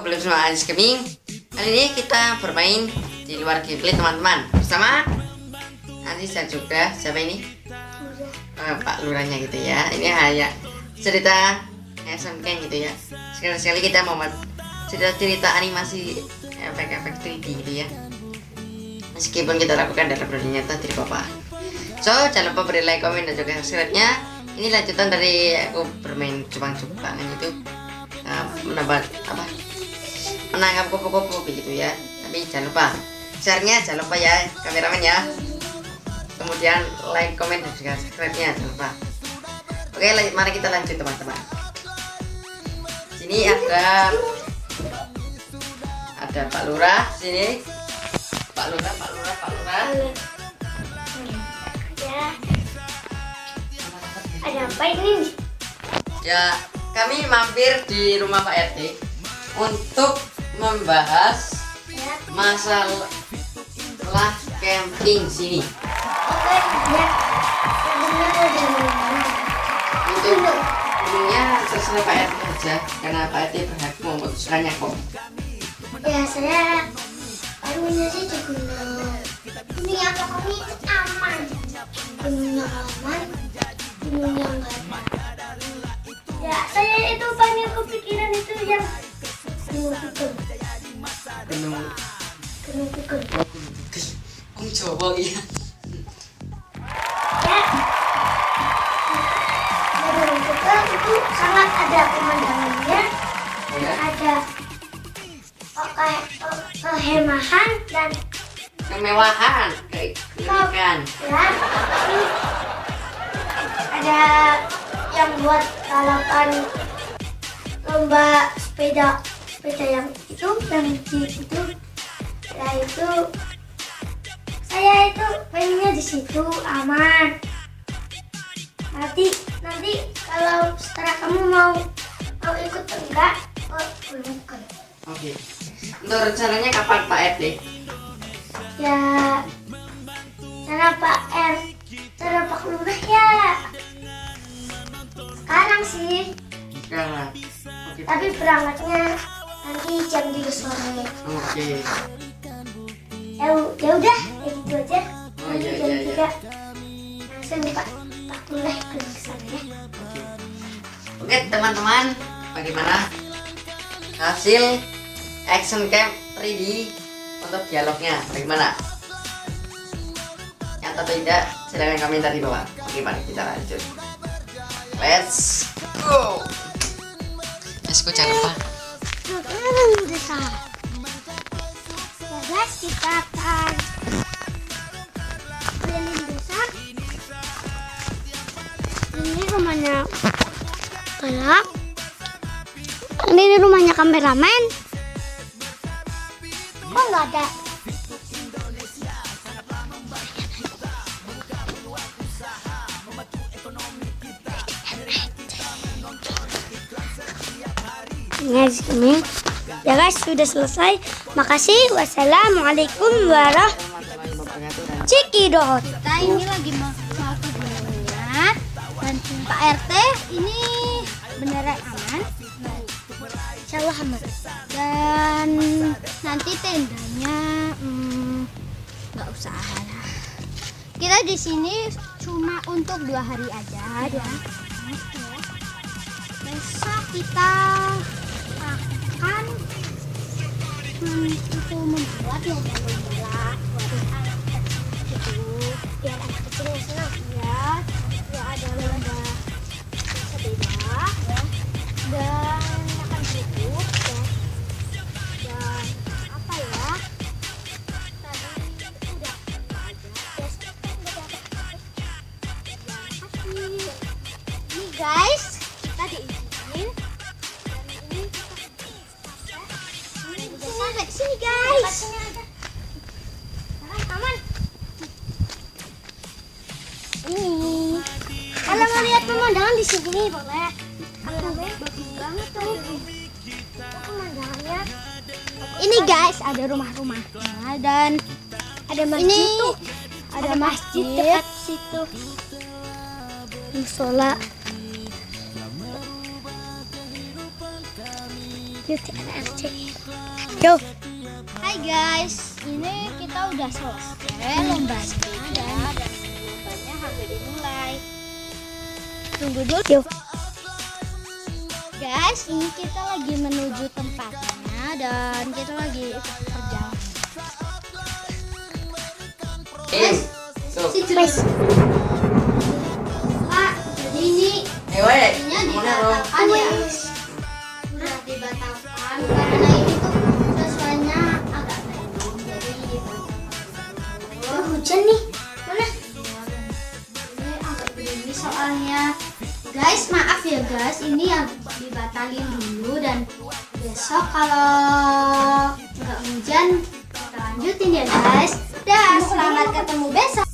belum sama Anis Gaming. Kali ini kita bermain di luar gameplay teman-teman bersama Anis dan juga siapa ini? Pak Lurahnya gitu ya. Ini hanya cerita SMK gitu ya. Sekali-sekali kita mau cerita animasi efek-efek 3D gitu ya. Meskipun kita lakukan dalam dunia nyata tidak apa-apa. So jangan lupa beri like, komen, dan juga subscribe-nya. Ini lanjutan dari aku bermain Jepang-Jepangan itu, menangkap kupu-kupu begitu ya. Tapi jangan lupa share-nya, jangan lupa ya kameramen ya. Kemudian like, komen, dan juga subscribe-nya jangan lupa. Oke, mari kita lanjut teman-teman. Sini ada Pak Lurah sini. Pak Lurah. Ya. Ada apa ini? Ya, kami mampir di rumah Pak RT untuk membahas masalah camping sini. Oke, ya. Untuk gunungnya terserah Pak RT aja, karena Pak RT berhak memutuskannya kok. Ya, saya anunya sih di gunung. Ini yang pokoknya itu aman. Gunung yang aman, gunung yang enggak aman. Ya, saya itu banyak kepikiran itu yang gunung pikul. Gunung pikul. Jawa iya. Ya. Gunung pikul itu sangat ada pemandangannya, Ya. ada kehemahan dan Kemewahan, keunikan. ya, ada yang buat balapan lomba sepeda yang itu ya itu saya itu pengennya di situ aman. Nanti kalau setelah kamu mau ikut enggak belum kan. Oke. Untuk rencananya kapan Pak RT? Ya, cara Pak Lurah ya sekarang sih, Sekarang. Oke. tapi berangkatnya nanti jam 3 sore. Oke. Ya udah, ya gitu aja. Oh, Nanti iya, jam iya. 3 langsung Pak Lurah ikut ke sana ya. Oke teman-teman, bagaimana hasil action cam 3D untuk dialognya? Bagaimana? Nyata atau tidak? Silahkan komentar di bawah. Oke, mari kita lanjut. Let's go. Jangan lupa. Desa. Ya guys, kita akan keliling desa. Ini rumahnya Balak. Ini rumahnya kameramen. Kok nggak ada? Ini ya guys, sudah selesai. Makasih. Wassalamualaikum warahmatullahi wabarakatuh. Cikidot. Kita ini lagi mau ke gunungnya dan Pak RT ini beneran aman. Insya Allah aman. Dan nanti tendanya nggak usah lah. Kita di sini cuma untuk 2 hari aja ya. Besok kita akan itu membuat lomba-lomba buat anak kecil biar anak kecil senang ya ada lomba sepeda ya, dan makan kerupuk ya, dan apa ya tadi udah aja besok kan udah dapat ya. Makasih ini guys, kita diizinin. Sampai sini guys. Aman. Ini. Kalau mau lihat pemandangan di sini boleh. Bagus banget tuh. Pemandangannya. Ini guys, ada rumah-rumahnya dan ada masjid tuh. Ada masjid dekat situ. Musola. Yo. Hai guys, ini kita udah selesai lombanya dan lombanya hampir dimulai. Tunggu dulu. Yo. Guys, ini kita lagi menuju tempatnya dan kita lagi perjalanan. Pak, jadi ini dibatalkan ya. Udah dibatalkan karena ini tuh sesuainya agak mendung, jadi dibatalkan. Hujan nih, mana? Ini agak gerimis soalnya. Guys, maaf ya guys, ini yang dibatalin dulu dan besok kalau nggak hujan kita lanjutin ya guys. Dan selamat ketemu besok.